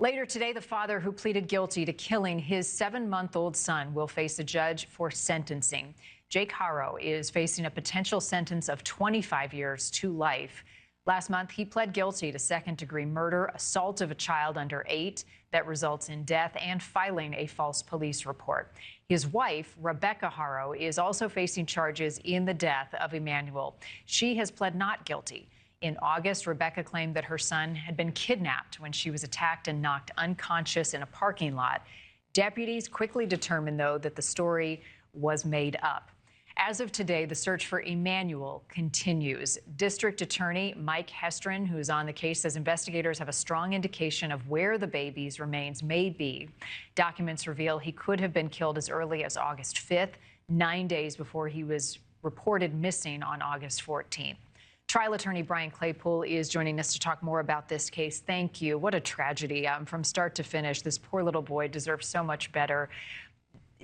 Later today, the father who pleaded guilty to killing his 7-month-old son will face a judge for sentencing. Jake Haros is facing a potential sentence of 25 years to life. Last month, he pled guilty to second-degree murder, assault of a child under 8 that results in death, and filing a false police report. His wife, Rebecca Haros, is also facing charges in the death of Emmanuel. She has pled not guilty. In August, Rebecca claimed that her son had been kidnapped when she was attacked and knocked unconscious in a parking lot. Deputies quickly determined, though, that the story was made up. As of today, the search for Emmanuel continues. District Attorney Mike Hestron, who is on the case, says investigators have a strong indication of where the baby's remains may be. Documents reveal he could have been killed as early as August 5th, 9 days before he was reported missing on August 14th. Trial attorney Brian Claypool is joining us to talk more about this case. Thank you. What a tragedy from start to finish. This poor little boy deserves so much better.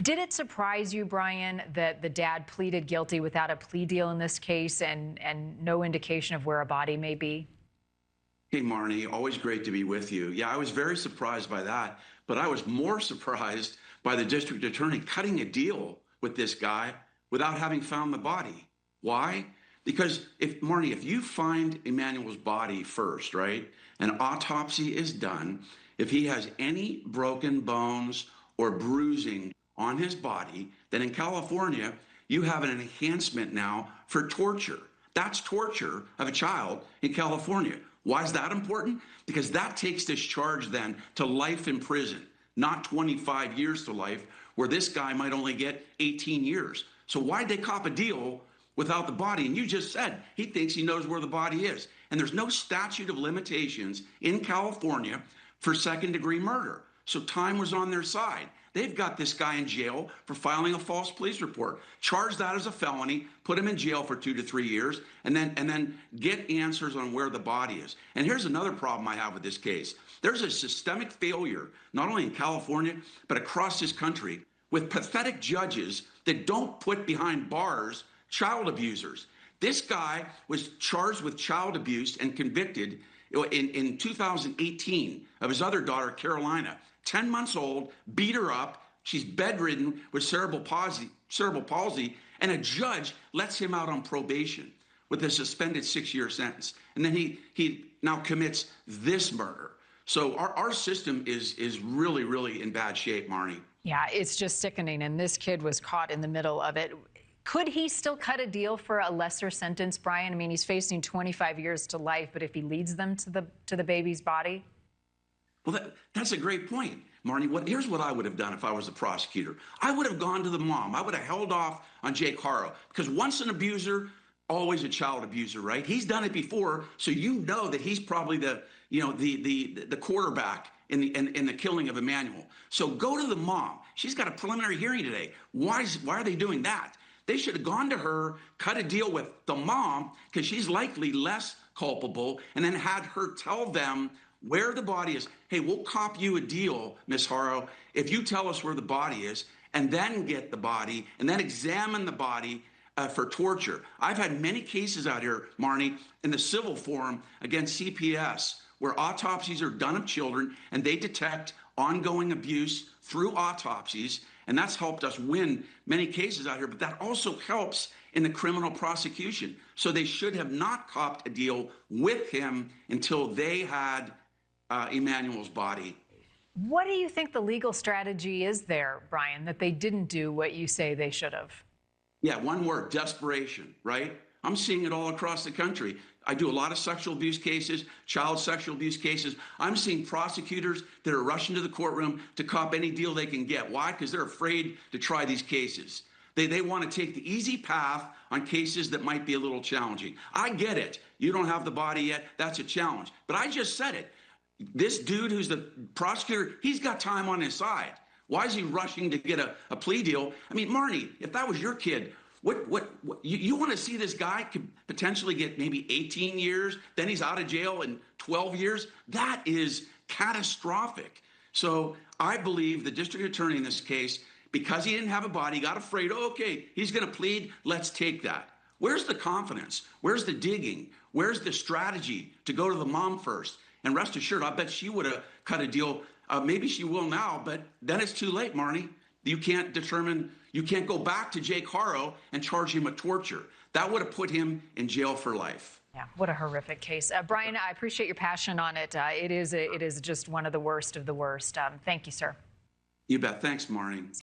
Did it surprise you, Brian, that the dad pleaded guilty without a plea deal in this case and no indication of where a body may be? Hey, Marnie, always great to be with you. Yeah, I was very surprised by that, but I was more surprised by the district attorney cutting a deal with this guy without having found the body. Why? Because Marnie, if you find Emmanuel's body first, right, an autopsy is done, if he has any broken bones or bruising on his body, then in California, you have an enhancement now for torture. That's torture of a child in California. Why is that important? Because that takes this charge then to life in prison, not 25 years to life, where this guy might only get 18 years. So why'd they cop a deal without the body? And you just said he thinks he knows where the body is. And there's no statute of limitations in California for second-degree murder. So time was on their side. They've got this guy in jail for filing a false police report. Charge that as a felony, put him in jail for 2 to 3 years, and then get answers on where the body is. And here's another problem I have with this case. There's a systemic failure, not only in California, but across this country, with pathetic judges that don't put behind bars child abusers. This guy was charged with child abuse and convicted in 2018 of his other daughter, Carolina, 10 months old, beat her up. She's bedridden with cerebral palsy, and a judge lets him out on probation with a suspended 6-year sentence. And then he now commits this murder. So our system is really, really in bad shape, Marnie. Yeah, it's just sickening, and this kid was caught in the middle of it. Could he still cut a deal for a lesser sentence, Brian? I mean, he's facing 25 years to life, but if he leads them to the baby's body? Well, that's a great point, Marnie. Here's what I would have done if I was a prosecutor. I would have gone to the mom. I would have held off on Jake Haros, because once an abuser, always a child abuser, right? He's done it before, so you know that he's probably the quarterback in the killing of Emmanuel. So go to the mom. She's got a preliminary hearing today. Why are they doing that? They should have gone to her, cut a deal with the mom, because she's likely less culpable, and then had her tell them where the body is. Hey, we'll cop you a deal, Miss Haros, if you tell us where the body is, and then get the body, and then examine the body for torture. I've had many cases out here, Marnie, in the civil forum against CPS, where autopsies are done of children, and they detect ongoing abuse through autopsies, and that's helped us win many cases out here, but that also helps in the criminal prosecution. So they should have not copped a deal with him until they had Emmanuel's body. What do you think the legal strategy is there, Brian, that they didn't do what you say they should have? Yeah, one word: desperation, right? I'm seeing it all across the country. I do a lot of sexual abuse cases, child sexual abuse cases. I'm seeing prosecutors that are rushing to the courtroom to cop any deal they can get. Why? Because they're afraid to try these cases. They want to take the easy path on cases that might be a little challenging. I get it. You don't have the body yet. That's a challenge. But I just said it. This dude who's the prosecutor, he's got time on his side. Why is he rushing to get a plea deal? I mean, Marnie, if that was your kid, what you want to see this guy could potentially get maybe 18 years, then he's out of jail in 12 years? That is catastrophic. So I believe the district attorney in this case, because he didn't have a body, got afraid. Oh, okay, he's going to plead. Let's take that. Where's the confidence? Where's the digging? Where's the strategy to go to the mom first? And rest assured, I bet she would have cut a deal. Maybe she will now, but then it's too late, Marnie. You can't go back to Jake Haro and charge him with torture. That would have put him in jail for life. Yeah, what a horrific case. Brian, I appreciate your passion on it. It is just one of the worst of the worst. Thank you, sir. You bet. Thanks, Marnie.